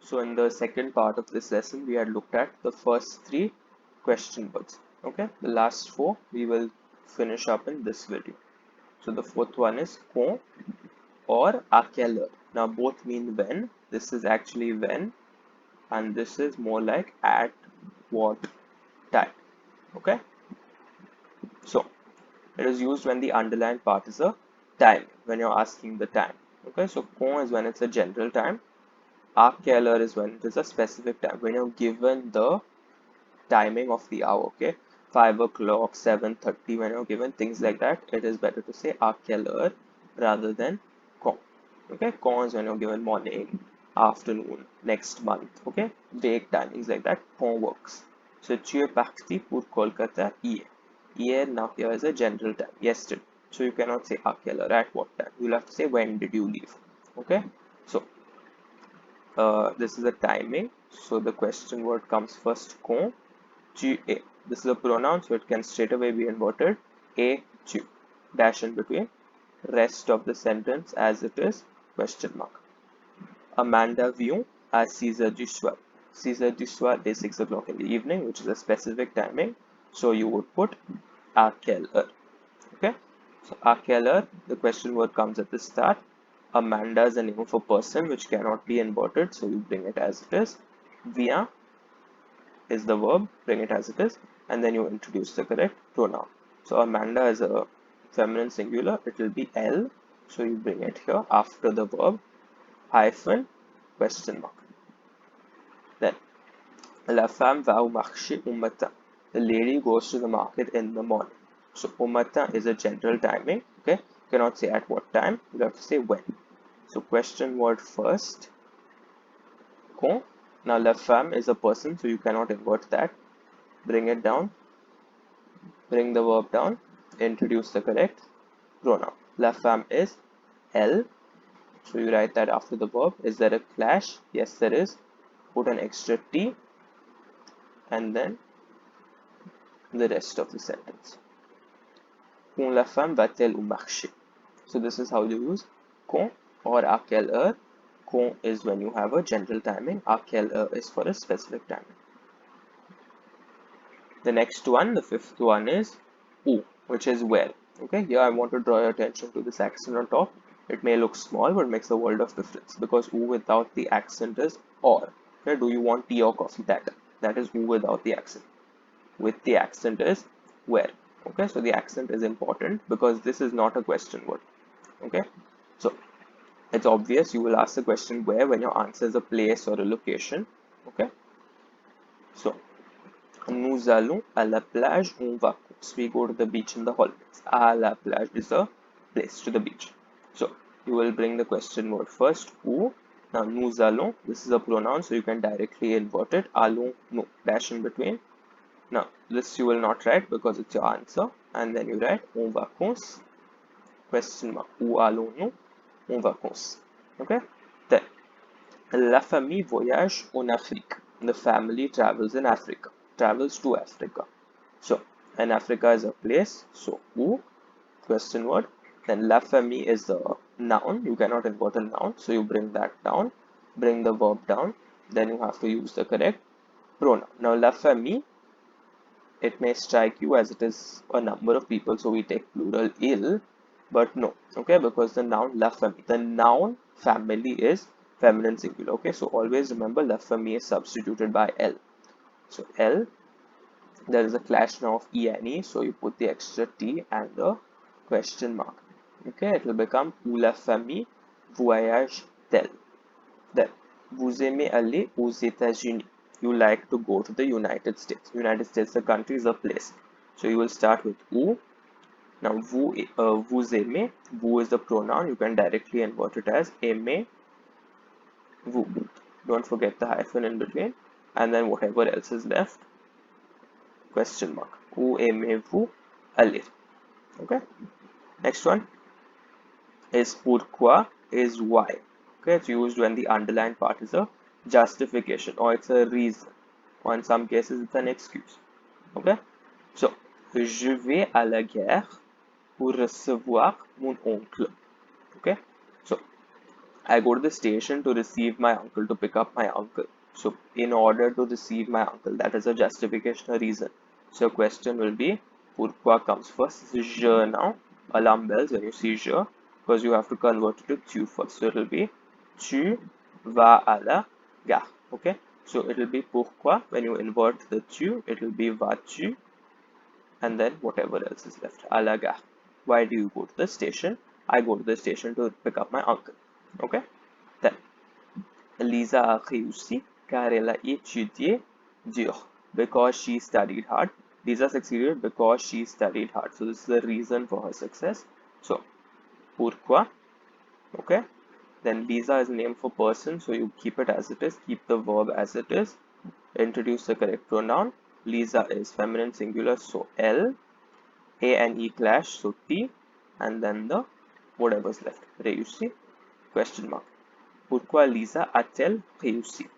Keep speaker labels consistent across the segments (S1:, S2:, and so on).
S1: So in the second part of this lesson, we had looked at the first three question words. Okay, the last four we will finish up in this video. So the fourth one is quand or à quelle heure. Now both mean when. This is actually when, and this is more like at what time. Okay, so it is used when the underlined part is a time, when you're asking the time. Okay, so quand is when it's a general time. À quelle heure is when it is a specific time, when you're given the timing of the hour. Okay, 5 o'clock, 7:30, when you're given things like that, it is better to say à quelle heure rather than quand. Okay, quand is when you're given morning, afternoon, next month. Okay, vague timings like that. Quand works. So tu es parti pour Kolkata hier. Here now here is a general time, yesterday. So you cannot say à quelle heure, at what time. You'll have to say when did you leave. Okay, so this is a timing. So the question word comes first. Quand tu es. This is a pronoun, so it can straight away be inverted. Et tu. Dash in between. Rest of the sentence as it is question mark. Amanda vient à 6 heures du soir. 6 heures du soir is 6 o'clock in the evening, which is a specific timing. So you would put à quelle heure. Okay. So à quelle heure, the question word comes at the start. Amanda is the name of a person which cannot be inverted, so you bring it as it is. Vient is the verb, bring it as it is, and then you introduce the correct pronoun. So Amanda is a feminine singular, it will be elle, so you bring it here after the verb, hyphen, question mark. Then, la femme va au marché au matin. The lady goes to the market in the morning. So au matin is a general timing, okay? You cannot say at what time, you have to say when. So question word first, quand. Now la femme is a person, so you cannot invert that. Bring it down, bring the verb down, introduce the correct pronoun. La femme is elle, so you write that after the verb. Is there a clash? Yes, there is. Put an extra T and then the rest of the sentence. Quand la femme va-t-elle au marché? So this is how you use quand or à quelle heure. Quand is when you have a general timing. À quelle heure is for a specific timing. The next one, the fifth one is où, which is where. Okay, here I want to draw your attention to this accent on top. It may look small, but makes a world of difference because où without the accent is or. Okay, do you want tea or coffee? That is où without the accent. With the accent is where. Okay, so the accent is important because this is not a question word. Okay, so it's obvious you will ask the question where when your answer is a place or a location. Okay, so nous allons à la plage en vacances. We go to the beach in the holidays. À la plage is a place, to the beach. So you will bring the question word first, où. Now nous allons, this is a pronoun, so you can directly invert it. Allons, nous, dash in between. Now this you will not write because it's your answer, and then you write en vacances, question mark. Où allons-nous en vacances? Okay. Then la famille voyage en Afrique. The family travels in Africa. Travels to Africa. So, and Africa is a place. So, où, question word. Then la famille is a noun. You cannot invert a noun. So, you bring that down. Bring the verb down. Then you have to use the correct pronoun. Now, la famille, it may strike you as it is a number of people. So, we take plural il. But no. Okay, because the noun la famille. The noun family is feminine singular. Okay, so always remember la famille is substituted by elle. So elle, there is a clash now of e and e, so you put the extra t and the question mark. Okay, it will become où la famille voyage-t-elle. Then vous aimez aller aux États-Unis. You like to go to the United States. United States, the country, is a place. So you will start with où. Now vous aimez, vous is the pronoun. You can directly invert it as aimez vous. Don't forget the hyphen in between, and then whatever else is left, question mark. Où aimez-vous aller? Okay. Next one is pourquoi, is why. Okay, it's used when the underlined part is a justification or it's a reason, or in some cases it's an excuse. Okay, so je vais à la guerre pour recevoir mon oncle. Okay, so I go to the station to receive my uncle, to pick up my uncle. So in order to receive my uncle, that is a justification, a reason. So your question will be pourquoi comes first. Je now, alarm bells when you see je, because you have to convert it to tu first. So it will be tu vas à la gare. Okay. So it will be pourquoi. When you invert the tu, it will be vas-tu, and then whatever else is left. À la gare. Why do you go to the station? I go to the station to pick up my uncle. Okay. Then Lisa a réussi car elle a étudié dur because she studied hard. Lisa succeeded because she studied hard. So this is the reason for her success. So pourquoi? Okay. Then Lisa is a name for person, so you keep it as it is. Keep the verb as it is. Introduce the correct pronoun. Lisa is feminine singular, so L. A and E clash, so T. And then the whatever's left. Réussi? Question mark. Pourquoi Lisa a-t-elle réussi?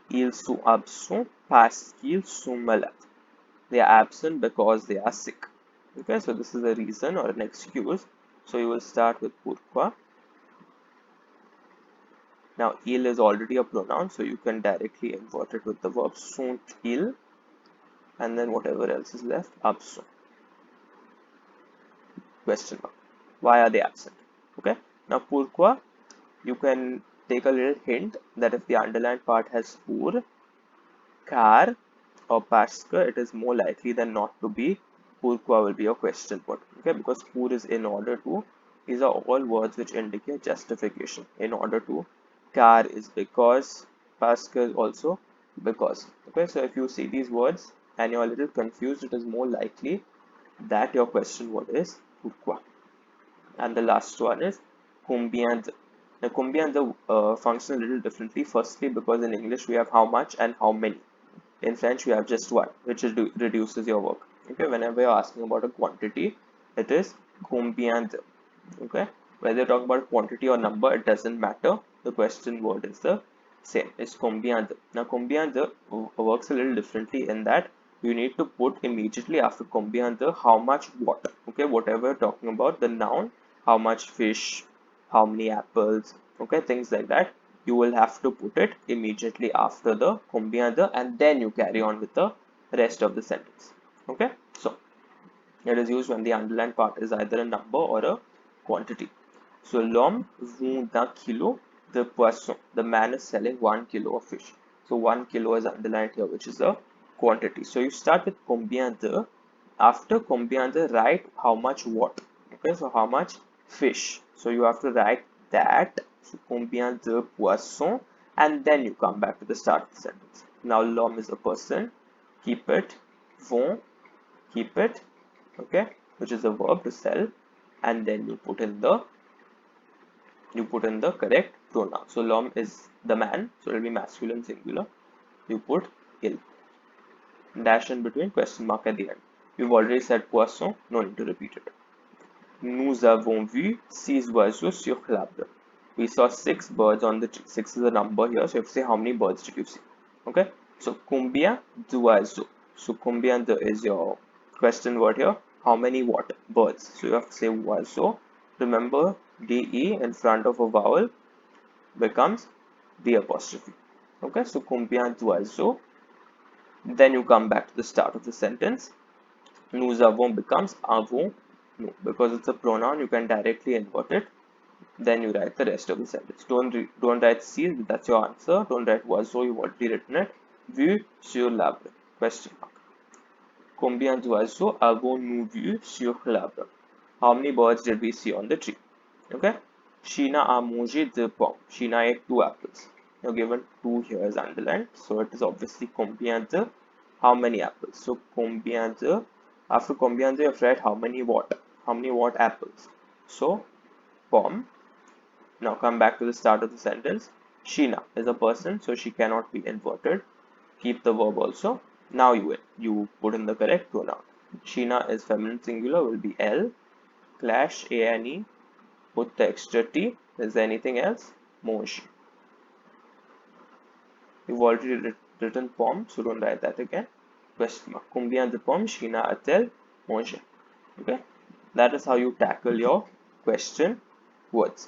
S1: Ils sont absents parce qu'ils sont malades. They are absent because they are sick. Okay, so this is a reason or an excuse. So you will start with pourquoi. Now, il is already a pronoun, so you can directly invert it with the verb sont-ils, and then whatever else is left, absent. Question mark. Why are they absent? Okay. Now, pourquoi, you can take a little hint that if the underlined part has pour, car, or parce que, it is more likely than not to be pourquoi will be a question word. Okay, because pour is in order to. These are all words which indicate justification. In order to, car is because, parce que is also because. Okay, so if you see these words and you're a little confused, it is more likely that your question word is pourquoi. And the last one is combien de. Now, combien de function a little differently. Firstly, because in English we have how much and how many. In French, we have just one, which reduces your work. Okay, whenever you're asking about a quantity, it is combien de. Okay, whether you're talking about quantity or number, it doesn't matter. The question word is the same. It's combien de. Now, combien de works a little differently in that you need to put immediately after combien de how much what. Okay, whatever you're talking about, the noun, how much fish, how many apples. Okay, things like that. You will have to put it immediately after the combien de, and then you carry on with the rest of the sentence. Okay, so it is used when the underlined part is either a number or a quantity. So l'homme vend d'un kilo de poisson. The man is selling 1 kilo of fish. So 1 kilo is underlined here, which is a quantity. So you start with combien de. After combien de, write how much what. Okay, so how much fish. So you have to write that. So combien de poisson, and then you come back to the start of the sentence. Now l'homme is a person. Keep it. Vend. Keep it. Okay, which is a verb to sell, and then you put in the correct pronoun. So l'homme is the man, so it will be masculine singular. You put il. Dash in between, question mark at the end. We've already said poisson, no need to repeat it. Nous avons vu 6 oiseaux sur l'arbre. We saw 6 birds on the tree. 6 is a number here, so you have to say how many birds did you see. Okay, so combien d'oiseaux. So combien de is your question word here. How many what? Birds. So you have to say oiseau. Remember, de in front of a vowel becomes the apostrophe. Okay, so combien d'oiseaux. Then you come back to the start of the sentence. Nous avons becomes avons nous. Because it's a pronoun, you can directly invert it. Then you write the rest of the sentence. Don't write C, that's your answer. Don't write oiseau, you've already written it. Vu sur l'arbre. Question mark. Combien d'oiseaux avons-nous vu sur l'arbre? How many birds did we see on the tree? Okay. Sheena a mangé 2 pommes. Sheena ate 2 apples. Now given 2 here is underlined, so it is obviously combien de, how many apples. So combien de, after combien de you have to write how many what? How many what apples? So pomme. Now come back to the start of the sentence. Sheena is a person, so she cannot be inverted. Keep the verb also. Now you put in the correct pronoun. Sheena is feminine singular, will be L. Clash A-N-E. Put the extra T. Is there anything else? Mange. You've already written pomme, so don't write that again. Question mark. Combien de pommes Sheena a-t-elle mangé? Okay. That is how you tackle your question words.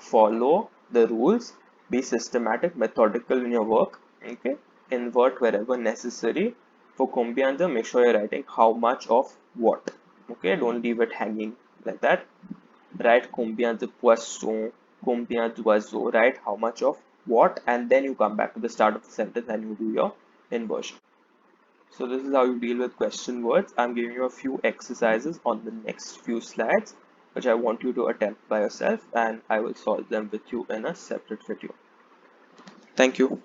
S1: follow the rules, be systematic, methodical in your work. Okay, invert wherever necessary. For combien de, make sure you're writing how much of what. Okay, don't leave it hanging like that. Write combien de poissons, combien d'oiseaux, right? How much of what, and then you come back to the start of the sentence and you do your inversion. So this is how you deal with question words. I'm giving you a few exercises on the next few slides, which I want you to attempt by yourself, and I will solve them with you in a separate video. Thank you.